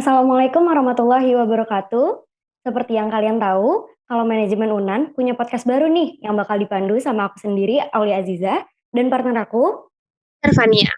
Assalamualaikum warahmatullahi wabarakatuh. Seperti yang kalian tahu, kalau manajemen UNAN punya podcast baru nih yang bakal dipandu sama aku sendiri, Aulia Aziza, dan partner aku. Ervania.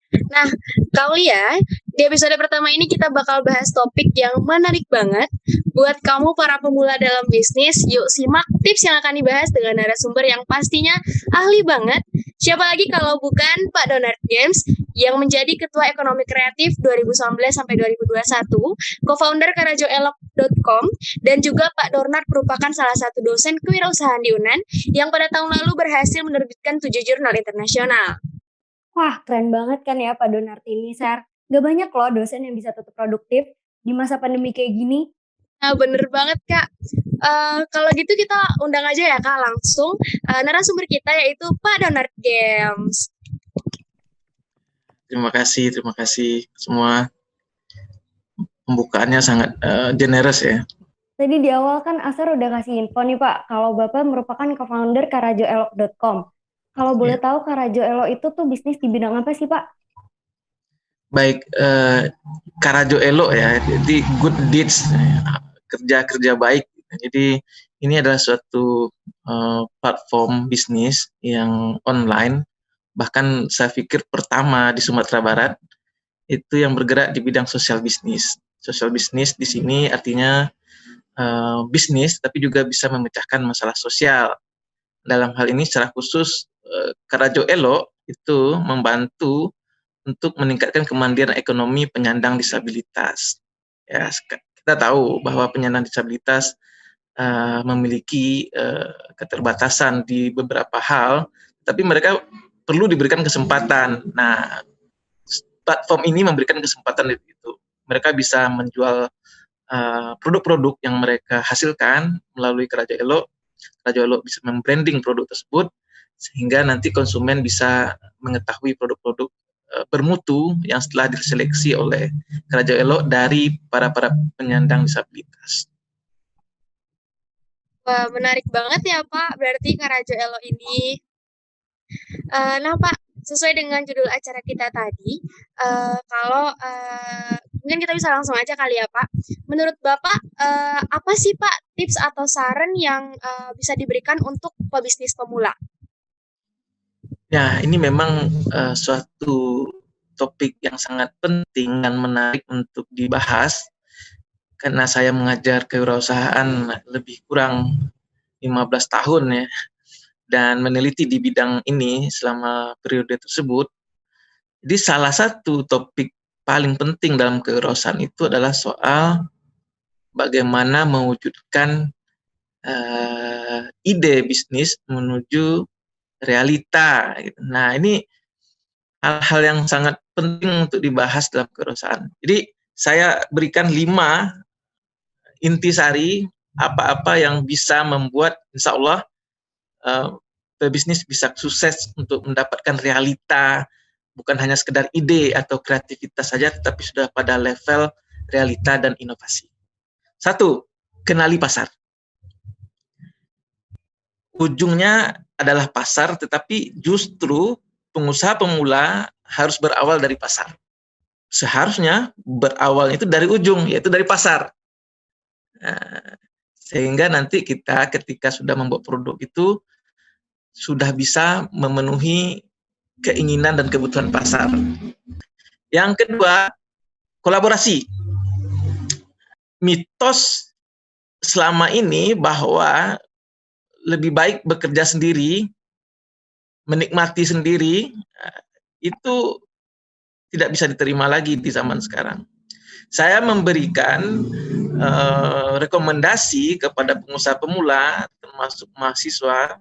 Nah, Kaulia, di episode pertama ini kita bakal bahas topik yang menarik banget buat kamu para pemula dalam bisnis. Yuk simak tips yang akan dibahas dengan narasumber yang pastinya ahli banget. Siapa lagi kalau bukan Pak Donald James yang menjadi Ketua Ekonomi Kreatif 2019 sampai 2021, co-founder karajoelok.com, dan juga Pak Dornat merupakan salah satu dosen kewirausahaan di UNAN yang pada tahun lalu berhasil menerbitkan 7 jurnal internasional. Wah, keren banget kan ya Pak Donard ini, Sar. Gak banyak loh dosen yang bisa tetap produktif di masa pandemi kayak gini. Nah, bener banget, Kak. Kalau gitu kita undang aja ya, Kak, langsung narasumber kita yaitu Pak Donald Games. Terima kasih semua. Pembukaannya sangat generous ya. Tadi di awal kan Asar udah kasih info nih Pak, kalau Bapak merupakan co-founder karajoelok.com. Kalau boleh tahu Karajo Elo itu tuh bisnis di bidang apa sih Pak? Baik, Karajo Elo ya, jadi good deeds, kerja baik. Jadi ini adalah suatu platform bisnis yang online, bahkan saya pikir pertama di Sumatera Barat, itu yang bergerak di bidang sosial bisnis. Sosial bisnis di sini artinya bisnis, tapi juga bisa memecahkan masalah sosial. Dalam hal ini secara khusus Karajo Elo itu membantu untuk meningkatkan kemandirian ekonomi penyandang disabilitas. Ya, kita tahu bahwa penyandang disabilitas memiliki keterbatasan di beberapa hal, tapi mereka perlu diberikan kesempatan. Nah, platform ini memberikan kesempatan itu. Mereka bisa menjual produk-produk yang mereka hasilkan melalui Karajo Elo. Karajo Elo bisa membranding produk tersebut sehingga nanti konsumen bisa mengetahui produk-produk bermutu yang setelah diseleksi oleh Karajo Elo dari para penyandang disabilitas. Wah, menarik banget ya Pak, berarti Karajo Elo ini. Nah Pak, sesuai dengan judul acara kita tadi, kalau mungkin kita bisa langsung aja kali ya Pak. Menurut Bapak, apa sih Pak tips atau saran yang bisa diberikan untuk pebisnis pemula? Ya, ini memang suatu topik yang sangat penting dan menarik untuk dibahas karena saya mengajar kewirausahaan lebih kurang 15 tahun ya dan meneliti di bidang ini selama periode tersebut. Jadi salah satu topik paling penting dalam kewirausahaan itu adalah soal bagaimana mewujudkan ide bisnis menuju realita. Nah, ini hal-hal yang sangat penting untuk dibahas dalam kewirausahaan. Jadi saya berikan 5 intisari apa-apa yang bisa membuat insya Allah pebisnis bisa sukses untuk mendapatkan realita, bukan hanya sekedar ide atau kreativitas saja, tetapi sudah pada level realita dan inovasi. 1, kenali pasar. Ujungnya adalah pasar, tetapi justru pengusaha pemula harus berawal dari pasar. Seharusnya berawal itu dari ujung, yaitu dari pasar. Nah, sehingga nanti kita ketika sudah membuat produk itu sudah bisa memenuhi keinginan dan kebutuhan pasar. Yang kedua, kolaborasi. Mitos selama ini bahwa lebih baik bekerja sendiri, menikmati sendiri, itu tidak bisa diterima lagi di zaman sekarang. Saya memberikan rekomendasi kepada pengusaha pemula, termasuk mahasiswa,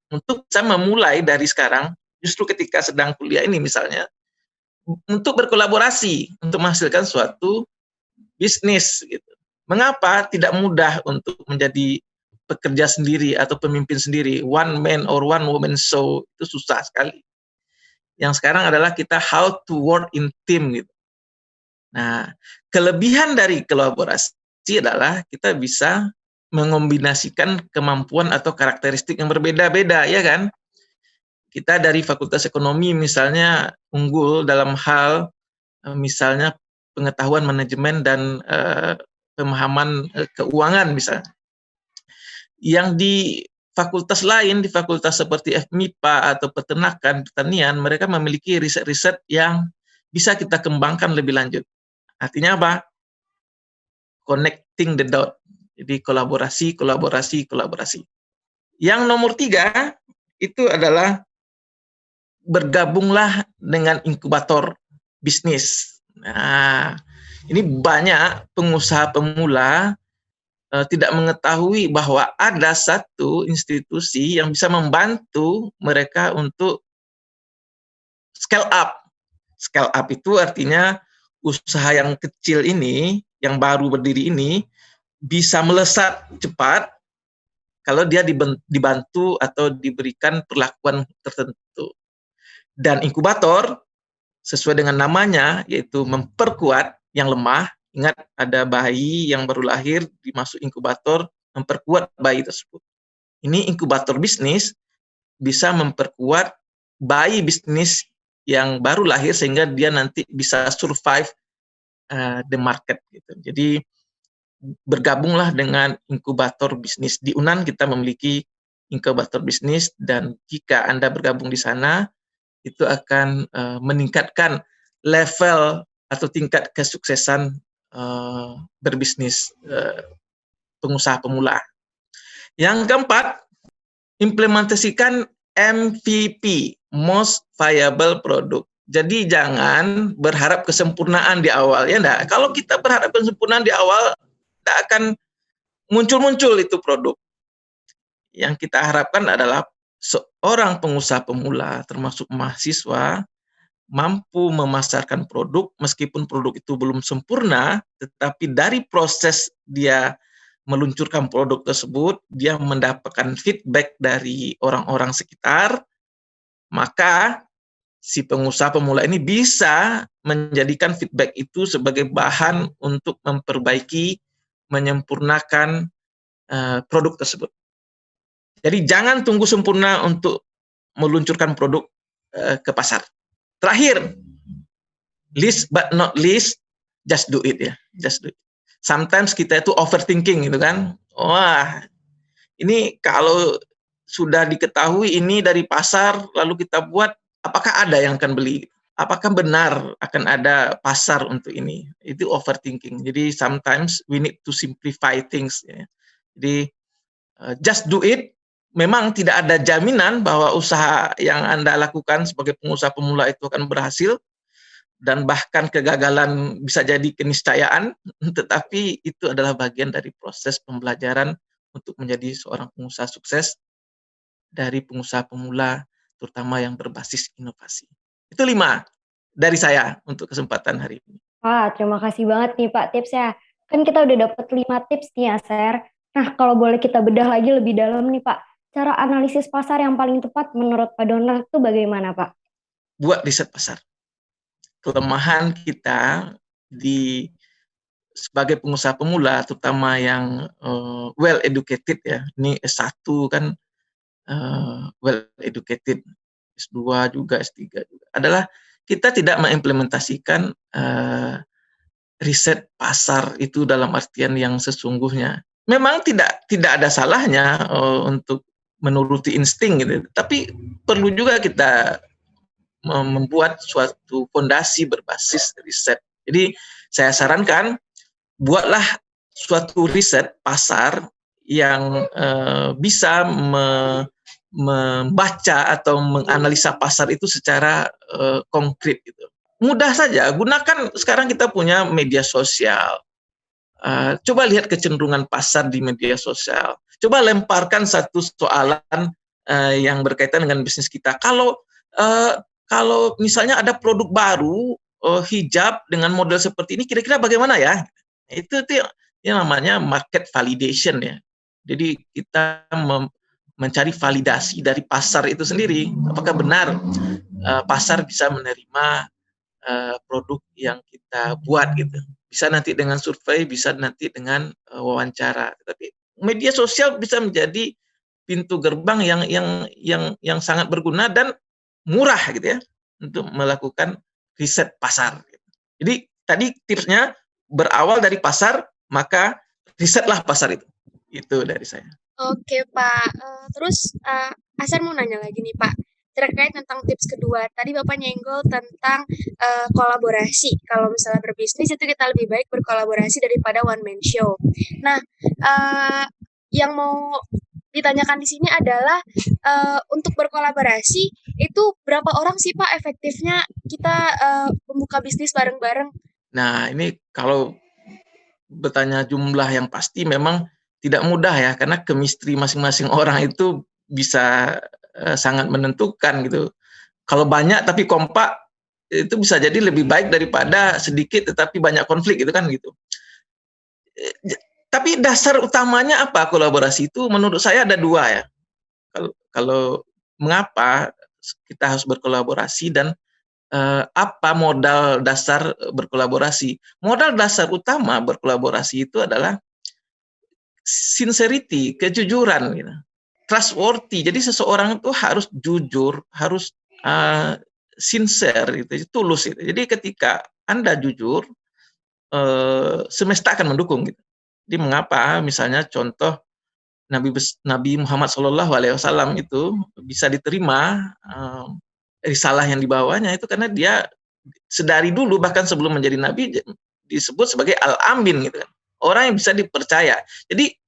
untuk bisa memulai dari sekarang, justru ketika sedang kuliah ini misalnya, untuk berkolaborasi, untuk menghasilkan suatu bisnis. Gitu. Mengapa tidak mudah untuk menjadi pekerja sendiri atau pemimpin sendiri, one man or one woman show, itu susah sekali. Yang sekarang adalah kita how to work in team gitu. Nah, kelebihan dari kolaborasi adalah kita bisa mengombinasikan kemampuan atau karakteristik yang berbeda-beda, ya kan? Kita dari Fakultas Ekonomi misalnya unggul dalam hal misalnya pengetahuan manajemen dan pemahaman keuangan misalnya. Yang di fakultas lain, di fakultas seperti FMIPA atau peternakan, pertanian, mereka memiliki riset-riset yang bisa kita kembangkan lebih lanjut. Artinya apa? Connecting the dot. Jadi kolaborasi. Yang nomor 3 itu adalah bergabunglah dengan inkubator bisnis. Nah, ini banyak pengusaha pemula tidak mengetahui bahwa ada satu institusi yang bisa membantu mereka untuk scale up. Scale up itu artinya usaha yang kecil ini, yang baru berdiri ini, bisa melesat cepat kalau dia dibantu atau diberikan perlakuan tertentu. Dan inkubator, sesuai dengan namanya, yaitu memperkuat yang lemah. Ingat, ada bayi yang baru lahir, dimasuk inkubator, memperkuat bayi tersebut. Ini inkubator bisnis bisa memperkuat bayi bisnis yang baru lahir sehingga dia nanti bisa survive the market. Gitu. Jadi bergabunglah dengan inkubator bisnis. Di UNAN kita memiliki inkubator bisnis dan jika Anda bergabung di sana, itu akan meningkatkan level atau tingkat kesuksesan berbisnis pengusaha pemula. Yang keempat, implementasikan MVP, Most Viable Product. Jadi jangan berharap kesempurnaan di awal, ya enggak? Kalau kita berharap kesempurnaan di awal, tidak akan muncul-muncul itu produk. Yang kita harapkan adalah seorang pengusaha pemula, termasuk mahasiswa, mampu memasarkan produk, meskipun produk itu belum sempurna, tetapi dari proses dia meluncurkan produk tersebut, dia mendapatkan feedback dari orang-orang sekitar, maka si pengusaha pemula ini bisa menjadikan feedback itu sebagai bahan untuk memperbaiki, menyempurnakan produk tersebut. Jadi jangan tunggu sempurna untuk meluncurkan produk ke pasar. Terakhir, least but not least, just do it ya, just do it. Sometimes kita itu overthinking gitu kan. Wah, ini kalau sudah diketahui ini dari pasar, lalu kita buat, apakah ada yang akan beli? Apakah benar akan ada pasar untuk ini? Itu overthinking. Jadi sometimes we need to simplify things. Ya. Jadi just do it. Memang tidak ada jaminan bahwa usaha yang Anda lakukan sebagai pengusaha pemula itu akan berhasil, dan bahkan kegagalan bisa jadi keniscayaan, tetapi itu adalah bagian dari proses pembelajaran untuk menjadi seorang pengusaha sukses dari pengusaha pemula, terutama yang berbasis inovasi. Itu 5 dari saya untuk kesempatan hari ini. Wah, terima kasih banget nih Pak tipsnya. Kan kita udah dapat 5 tips nih ya, Ser. Nah, kalau boleh kita bedah lagi lebih dalam nih Pak, cara analisis pasar yang paling tepat menurut Pak Donald itu bagaimana Pak? Buat riset pasar. Kelemahan kita sebagai pengusaha pemula, terutama yang well educated ya, ini S1 kan well educated, S2 juga, S3 juga, adalah kita tidak mengimplementasikan riset pasar itu dalam artian yang sesungguhnya. Memang tidak ada salahnya untuk menuruti insting gitu, tapi perlu juga kita membuat suatu fondasi berbasis riset. Jadi saya sarankan buatlah suatu riset pasar yang bisa membaca atau menganalisa pasar itu secara konkret gitu. Mudah saja, gunakan sekarang kita punya media sosial. Coba lihat kecenderungan pasar di media sosial. Coba lemparkan satu soalan yang berkaitan dengan bisnis kita. Kalau misalnya ada produk baru hijab dengan model seperti ini, kira-kira bagaimana ya? Itu yang namanya market validation ya. Jadi kita mencari validasi dari pasar itu sendiri. Apakah benar pasar bisa menerima produk yang kita buat gitu. Bisa nanti dengan survei, bisa nanti dengan wawancara. Tapi media sosial bisa menjadi pintu gerbang yang sangat berguna dan murah gitu ya untuk melakukan riset pasar. Jadi tadi tipsnya berawal dari pasar, maka risetlah pasar itu. Itu dari saya. Oke Pak. Terus Asar mau nanya lagi nih Pak. Terkait tentang tips kedua, tadi Bapak nyenggol tentang kolaborasi. Kalau misalnya berbisnis itu kita lebih baik berkolaborasi daripada one man show. Nah, yang mau ditanyakan di sini adalah untuk berkolaborasi itu berapa orang sih Pak efektifnya kita membuka bisnis bareng-bareng? Nah, ini kalau bertanya jumlah yang pasti memang tidak mudah ya, karena chemistry masing-masing orang itu bisa sangat menentukan gitu. Kalau banyak tapi kompak, itu bisa jadi lebih baik daripada sedikit tetapi banyak konflik gitu kan gitu. Tapi dasar utamanya apa kolaborasi itu? Menurut saya ada dua ya. Kalau mengapa kita harus berkolaborasi dan apa modal dasar berkolaborasi? Modal dasar utama berkolaborasi itu adalah sincerity, kejujuran, gitu. Trustworthy. Jadi seseorang itu harus jujur, harus sincere, gitu, tulus. Gitu. Jadi ketika Anda jujur, semesta akan mendukung. Gitu. Jadi mengapa misalnya contoh Nabi Muhammad SAW itu bisa diterima risalah yang dibawanya itu karena dia sedari dulu bahkan sebelum menjadi nabi disebut sebagai al-amin gitu kan. Orang yang bisa dipercaya. Jadi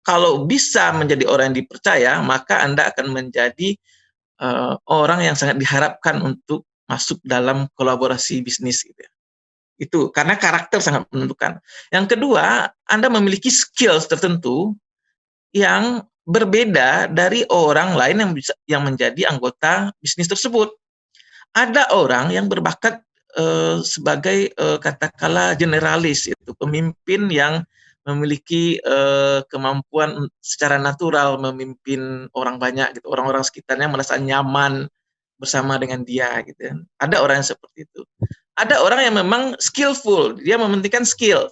kalau bisa menjadi orang yang dipercaya, maka Anda akan menjadi orang yang sangat diharapkan untuk masuk dalam kolaborasi bisnis gitu ya. Itu karena karakter sangat menentukan. Yang kedua, Anda memiliki skills tertentu yang berbeda dari orang lain yang menjadi anggota bisnis tersebut. Ada orang yang berbakat sebagai katakanlah generalis, itu pemimpin yang memiliki kemampuan secara natural memimpin orang banyak, gitu. Orang-orang sekitarnya merasa nyaman bersama dengan dia, gitu. Ada orang yang seperti itu. Ada orang yang memang skillful, dia mementingkan skill.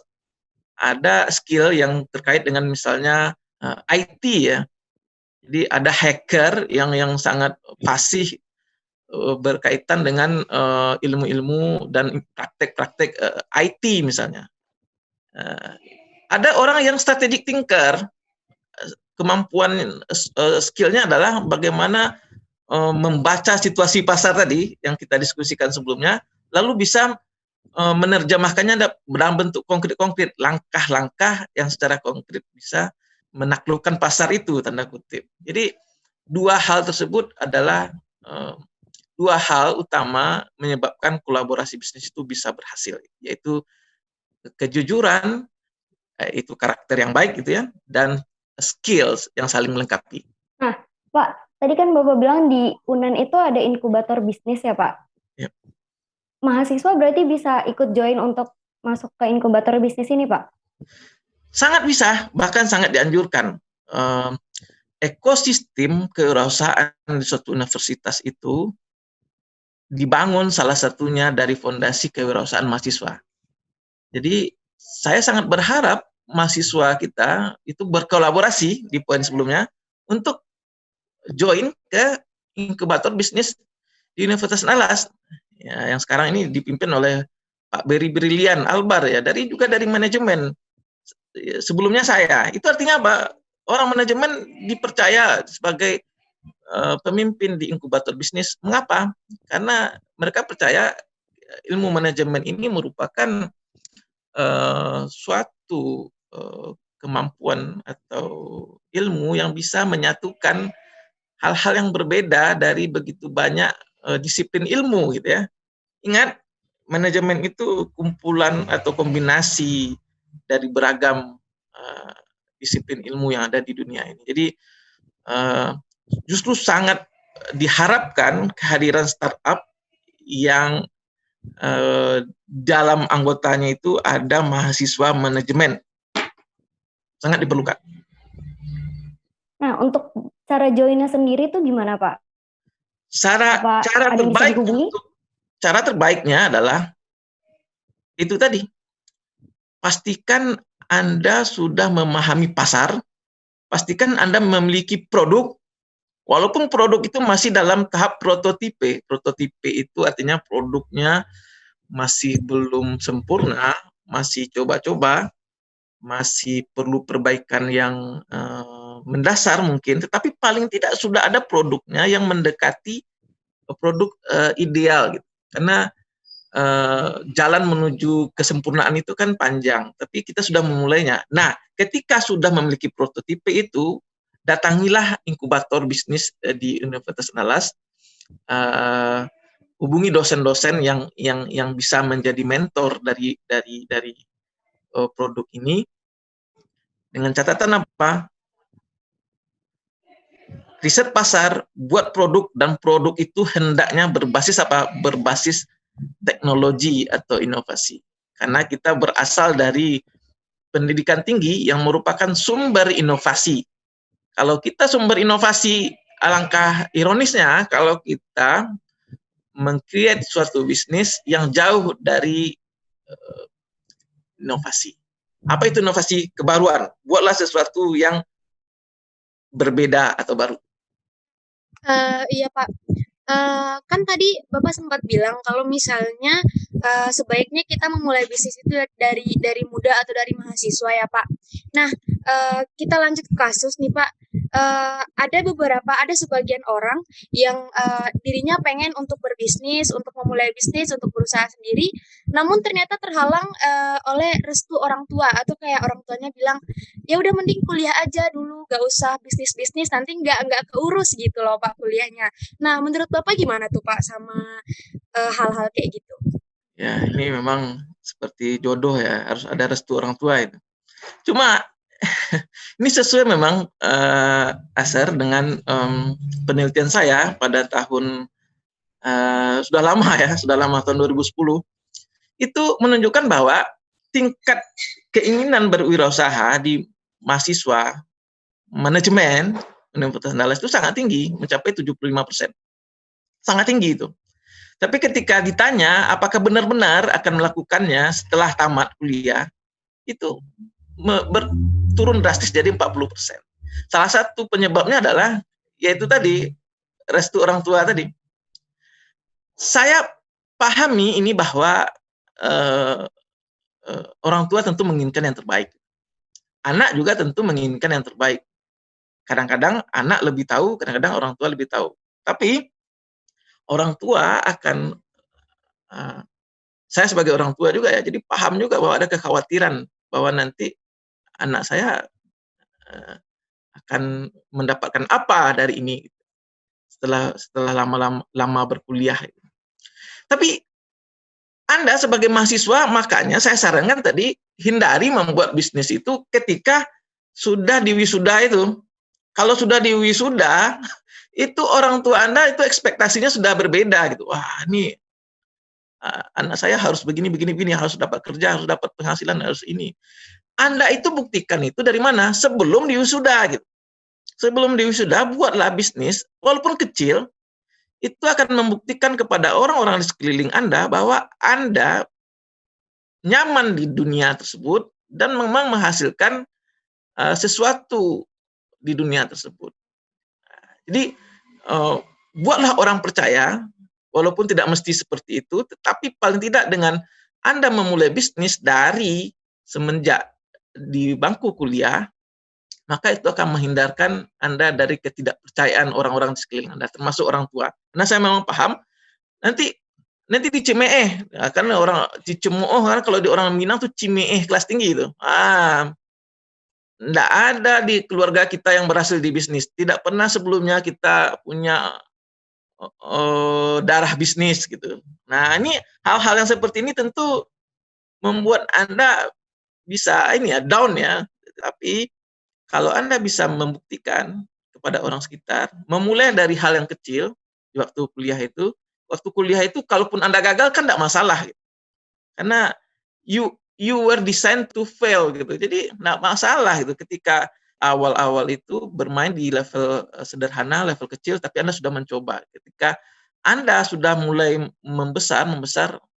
Ada skill yang terkait dengan misalnya IT ya. Jadi ada hacker yang sangat fasih berkaitan dengan ilmu-ilmu dan praktek-praktek IT misalnya. Ada orang yang strategic thinker, kemampuan skillnya adalah bagaimana membaca situasi pasar tadi yang kita diskusikan sebelumnya, lalu bisa menerjemahkannya dalam bentuk konkret-konkret, langkah-langkah yang secara konkret bisa menaklukkan pasar itu, tanda kutip. Jadi dua hal tersebut adalah dua hal utama menyebabkan kolaborasi bisnis itu bisa berhasil, yaitu kejujuran, itu karakter yang baik gitu ya, dan skills yang saling melengkapi. Nah, Pak, tadi kan Bapak bilang di UNAN itu ada inkubator bisnis ya Pak? Yep. Mahasiswa berarti bisa ikut join untuk masuk ke inkubator bisnis ini Pak? Sangat bisa, bahkan sangat dianjurkan. Ekosistem kewirausahaan di suatu universitas itu dibangun salah satunya dari fondasi kewirausahaan mahasiswa. Jadi saya sangat berharap mahasiswa kita itu berkolaborasi di poin sebelumnya untuk join ke inkubator bisnis di Universitas Andalas ya, yang sekarang ini dipimpin oleh Pak Beri Brilian Albar ya, juga dari manajemen. Sebelumnya saya. Itu artinya apa? Orang manajemen dipercaya sebagai pemimpin di inkubator bisnis. Mengapa? Karena mereka percaya ilmu manajemen ini merupakan suatu kemampuan atau ilmu yang bisa menyatukan hal-hal yang berbeda dari begitu banyak disiplin ilmu gitu ya. Ingat, manajemen itu kumpulan atau kombinasi dari beragam disiplin ilmu yang ada di dunia ini. Jadi justru sangat diharapkan kehadiran startup yang dalam anggotanya itu ada mahasiswa manajemen. Sangat diperlukan. Nah, untuk cara joinnya sendiri itu gimana Pak? Cara terbaiknya adalah itu tadi. Pastikan Anda sudah memahami pasar, pastikan Anda memiliki produk, walaupun produk itu masih dalam tahap prototipe. Prototipe itu artinya produknya masih belum sempurna, masih coba-coba, masih perlu perbaikan yang mendasar mungkin, tetapi paling tidak sudah ada produknya yang mendekati produk ideal gitu. Karena jalan menuju kesempurnaan itu kan panjang, tapi kita sudah memulainya. Nah, ketika sudah memiliki prototipe itu, datangilah inkubator bisnis di Universitas Andalas, hubungi dosen-dosen yang bisa menjadi mentor dari produk ini, dengan catatan apa? Riset pasar, buat produk, dan produk itu hendaknya berbasis apa? Berbasis teknologi atau inovasi. Karena kita berasal dari pendidikan tinggi yang merupakan sumber inovasi. Kalau kita sumber inovasi, alangkah ironisnya kalau kita meng-create suatu bisnis yang jauh dari inovasi. Apa itu inovasi? Kebaruan. Buatlah sesuatu yang berbeda atau baru. Iya Pak. Kan tadi Bapak sempat bilang kalau misalnya sebaiknya kita memulai bisnis itu dari muda atau dari mahasiswa ya Pak. Nah, kita lanjut ke kasus nih Pak. Ada sebagian orang yang dirinya pengen untuk berbisnis, untuk memulai bisnis, untuk berusaha sendiri, namun ternyata terhalang oleh restu orang tua atau kayak orang tuanya bilang, ya udah mending kuliah aja dulu, gak usah bisnis-bisnis, nanti nggak keurus gitu loh Pak kuliahnya. Nah, menurut Bapak gimana tuh Pak sama hal-hal kayak gitu? Ya, ini memang seperti jodoh ya, harus ada restu orang tua itu. Cuma ini sesuai memang Asar dengan penelitian saya pada tahun sudah lama tahun 2010 itu menunjukkan bahwa tingkat keinginan berwirausaha di mahasiswa manajemen Universitas Andalas itu sangat tinggi, mencapai 75%. Sangat tinggi itu. Tapi ketika ditanya apakah benar-benar akan melakukannya setelah tamat kuliah, itu turun drastis jadi 40%. Salah satu penyebabnya adalah yaitu tadi restu orang tua tadi. Saya pahami ini bahwa orang tua tentu menginginkan yang terbaik. Anak juga tentu menginginkan yang terbaik. Kadang-kadang anak lebih tahu, kadang-kadang orang tua lebih tahu. Tapi orang tua akan saya sebagai orang tua juga ya, jadi paham juga bahwa ada kekhawatiran bahwa nanti anak saya akan mendapatkan apa dari ini setelah lama berkuliah. Tapi Anda sebagai mahasiswa, makanya saya sarankan tadi hindari membuat bisnis itu ketika sudah di wisuda itu. Kalau sudah di wisuda, itu orang tua Anda itu ekspektasinya sudah berbeda gitu. Wah, ini anak saya harus begini, harus dapat kerja, harus dapat penghasilan, harus ini. Anda itu buktikan itu dari mana? Sebelum di wisuda gitu. Sebelum di wisuda, buatlah bisnis, walaupun kecil, itu akan membuktikan kepada orang-orang di sekeliling Anda bahwa Anda nyaman di dunia tersebut dan memang menghasilkan sesuatu di dunia tersebut. Jadi buatlah orang percaya, walaupun tidak mesti seperti itu, tetapi paling tidak dengan Anda memulai bisnis dari semenjak di bangku kuliah, maka itu akan menghindarkan Anda dari ketidakpercayaan orang-orang di sekeliling Anda, termasuk orang tua. Karena saya memang paham, nanti dicemeeh, karena orang dicemooh, karena kalau di orang Minang tuh cimeeh kelas tinggi itu. Enggak ada di keluarga kita yang berhasil di bisnis. Tidak pernah sebelumnya kita punya darah bisnis gitu. Nah, ini hal-hal yang seperti ini tentu membuat Anda bisa down ya. Tapi kalau Anda bisa membuktikan kepada orang sekitar, memulai dari hal yang kecil di waktu kuliah itu kalaupun Anda gagal kan tidak masalah gitu. Karena you were designed to fail gitu. Jadi tidak masalah gitu ketika awal-awal itu bermain di level sederhana, level kecil, tapi Anda sudah mencoba. Ketika Anda sudah mulai membesar,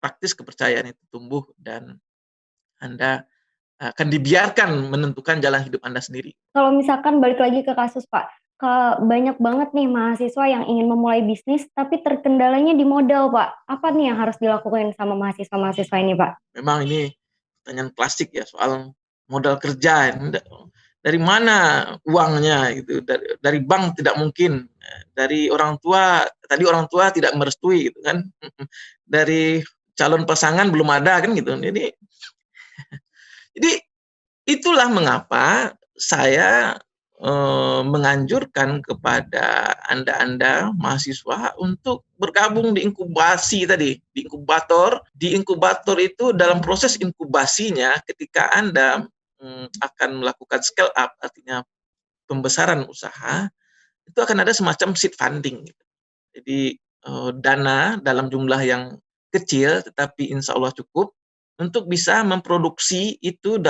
praktis kepercayaan itu tumbuh dan Anda akan dibiarkan menentukan jalan hidup Anda sendiri. Kalau misalkan balik lagi ke kasus Pak, banyak banget nih mahasiswa yang ingin memulai bisnis tapi terkendalanya di modal, Pak. Apa nih yang harus dilakukan sama mahasiswa-mahasiswa ini, Pak? Memang ini pertanyaan klasik ya soal modal kerja. Dari mana uangnya gitu? Dari bank tidak mungkin. Dari orang tua, tadi orang tua tidak merestui gitu kan. Dari calon pasangan belum ada kan gitu. Jadi itulah mengapa saya menganjurkan kepada Anda mahasiswa untuk bergabung di inkubasi tadi, di inkubator. Di inkubator itu dalam proses inkubasinya ketika Anda akan melakukan scale up, artinya pembesaran usaha, itu akan ada semacam seed funding. Jadi dana dalam jumlah yang kecil tetapi insya Allah cukup untuk bisa memproduksi itu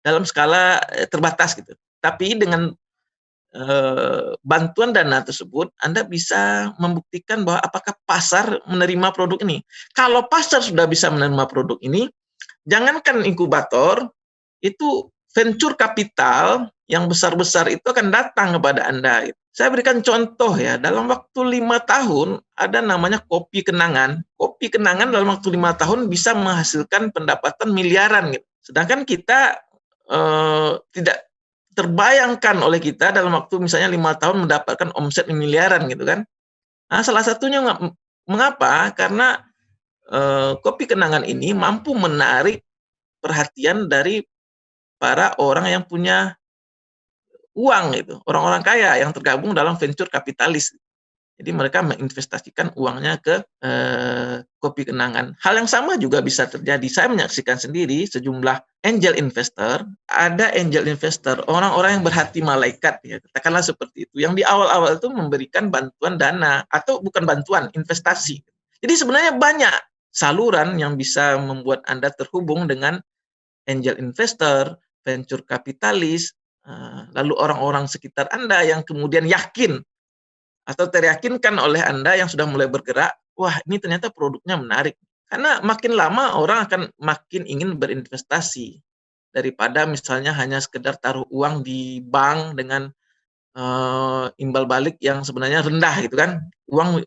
dalam skala terbatas gitu. Tapi dengan bantuan dana tersebut, Anda bisa membuktikan bahwa apakah pasar menerima produk ini. Kalau pasar sudah bisa menerima produk ini, jangankan inkubator, itu venture capital yang besar-besar itu akan datang kepada Anda. Saya berikan contoh ya, dalam waktu 5 tahun ada namanya Kopi Kenangan. Kopi Kenangan dalam waktu 5 tahun bisa menghasilkan pendapatan miliaran gitu. Sedangkan kita tidak terbayangkan oleh kita dalam waktu misalnya 5 tahun mendapatkan omset miliaran gitu kan. Nah, salah satunya mengapa? Karena Kopi Kenangan ini mampu menarik perhatian dari para orang yang punya uang gitu, orang-orang kaya yang tergabung dalam venture kapitalis. Jadi mereka menginvestasikan uangnya ke Kopi Kenangan. Hal yang sama juga bisa terjadi. Saya menyaksikan sendiri sejumlah angel investor. Ada angel investor, orang-orang yang berhati malaikat, ya, katakanlah seperti itu. Yang di awal-awal itu memberikan bantuan dana, atau bukan bantuan, investasi. Jadi sebenarnya banyak saluran yang bisa membuat Anda terhubung dengan angel investor, venture kapitalis, lalu orang-orang sekitar Anda yang kemudian yakin atau teryakinkan oleh Anda yang sudah mulai bergerak, wah ini ternyata produknya menarik. Karena makin lama orang akan makin ingin berinvestasi daripada misalnya hanya sekedar taruh uang di bank dengan imbal balik yang sebenarnya rendah gitu kan, uang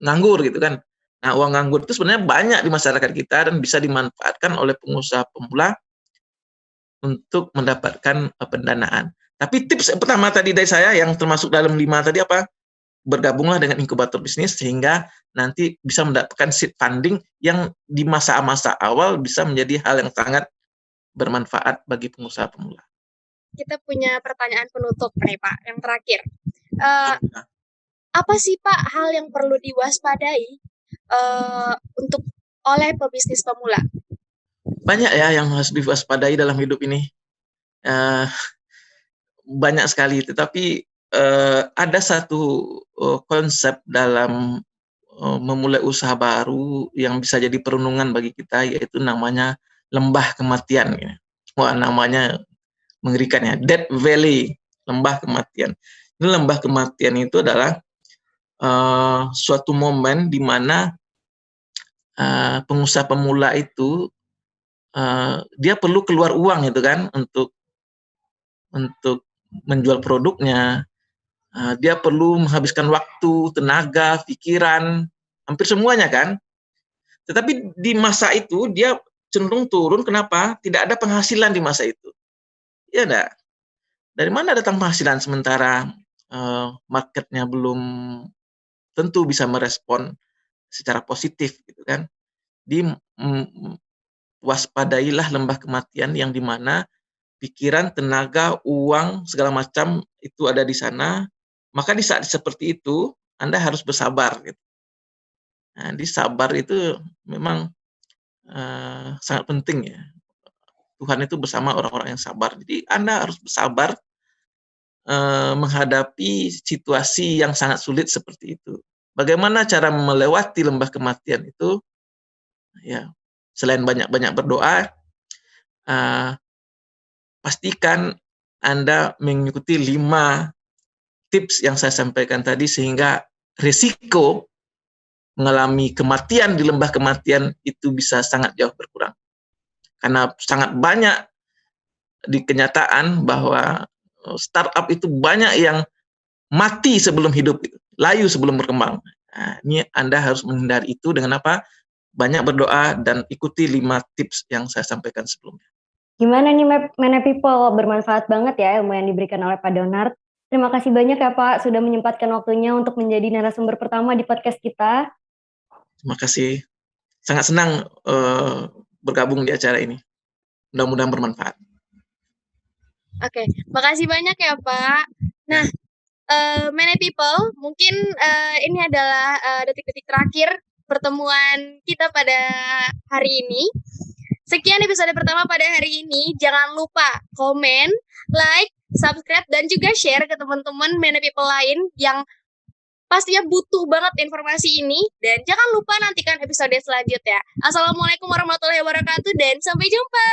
nganggur gitu kan. Nah, uang nganggur itu sebenarnya banyak di masyarakat kita dan bisa dimanfaatkan oleh pengusaha pemula untuk mendapatkan pendanaan. Tapi tips pertama tadi dari saya yang termasuk dalam 5 tadi apa? Bergabunglah dengan inkubator bisnis sehingga nanti bisa mendapatkan seed funding yang di masa-masa awal bisa menjadi hal yang sangat bermanfaat bagi pengusaha pemula. Kita punya pertanyaan penutup nih Pak, yang terakhir. Apa sih Pak hal yang perlu diwaspadai untuk oleh pebisnis pemula? Banyak ya yang harus diwaspadai dalam hidup ini. Banyak sekali, tetapi ada satu konsep dalam memulai usaha baru yang bisa jadi perenungan bagi kita, yaitu namanya lembah kematian. Ya. Wah, namanya mengerikan ya, Death Valley, lembah kematian. Ini lembah kematian itu adalah suatu momen di mana pengusaha pemula itu dia perlu keluar uang itu kan untuk menjual produknya. Dia perlu menghabiskan waktu, tenaga, pikiran, hampir semuanya kan. Tetapi di masa itu dia cenderung turun. Kenapa? Tidak ada penghasilan di masa itu. Ya enggak? Dari mana datang penghasilan sementara marketnya belum tentu bisa merespon secara positif gitu kan. Waspadailah lembah kematian yang di mana pikiran, tenaga, uang, segala macam itu ada di sana. Maka di saat seperti itu, Anda harus bersabar. Gitu. Nah, di sabar itu memang sangat penting ya. Tuhan itu bersama orang-orang yang sabar. Jadi Anda harus bersabar menghadapi situasi yang sangat sulit seperti itu. Bagaimana cara melewati lembah kematian itu? Ya, selain banyak-banyak berdoa, pastikan Anda mengikuti 5 tips yang saya sampaikan tadi sehingga risiko mengalami kematian di lembah kematian itu bisa sangat jauh berkurang. Karena sangat banyak di kenyataan bahwa startup itu banyak yang mati sebelum hidup, layu sebelum berkembang. Nah, ini Anda harus menghindari itu dengan apa? Banyak berdoa dan ikuti 5 tips yang saya sampaikan sebelumnya. Gimana nih Mene People, bermanfaat banget ya ilmu yang diberikan oleh Pak Donald. Terima kasih banyak ya Pak sudah menyempatkan waktunya untuk menjadi narasumber pertama di podcast kita. Terima kasih. Sangat senang bergabung di acara ini. Mudah-mudahan bermanfaat. Oke, makasih banyak ya Pak. Nah, Many People, mungkin ini adalah detik-detik terakhir pertemuan kita pada hari ini. Sekian episode pertama pada hari ini. Jangan lupa komen, like, subscribe, dan juga share ke teman-teman Many People lain yang pastinya butuh banget informasi ini. Dan jangan lupa nantikan episode selanjutnya. Assalamualaikum warahmatullahi wabarakatuh dan sampai jumpa.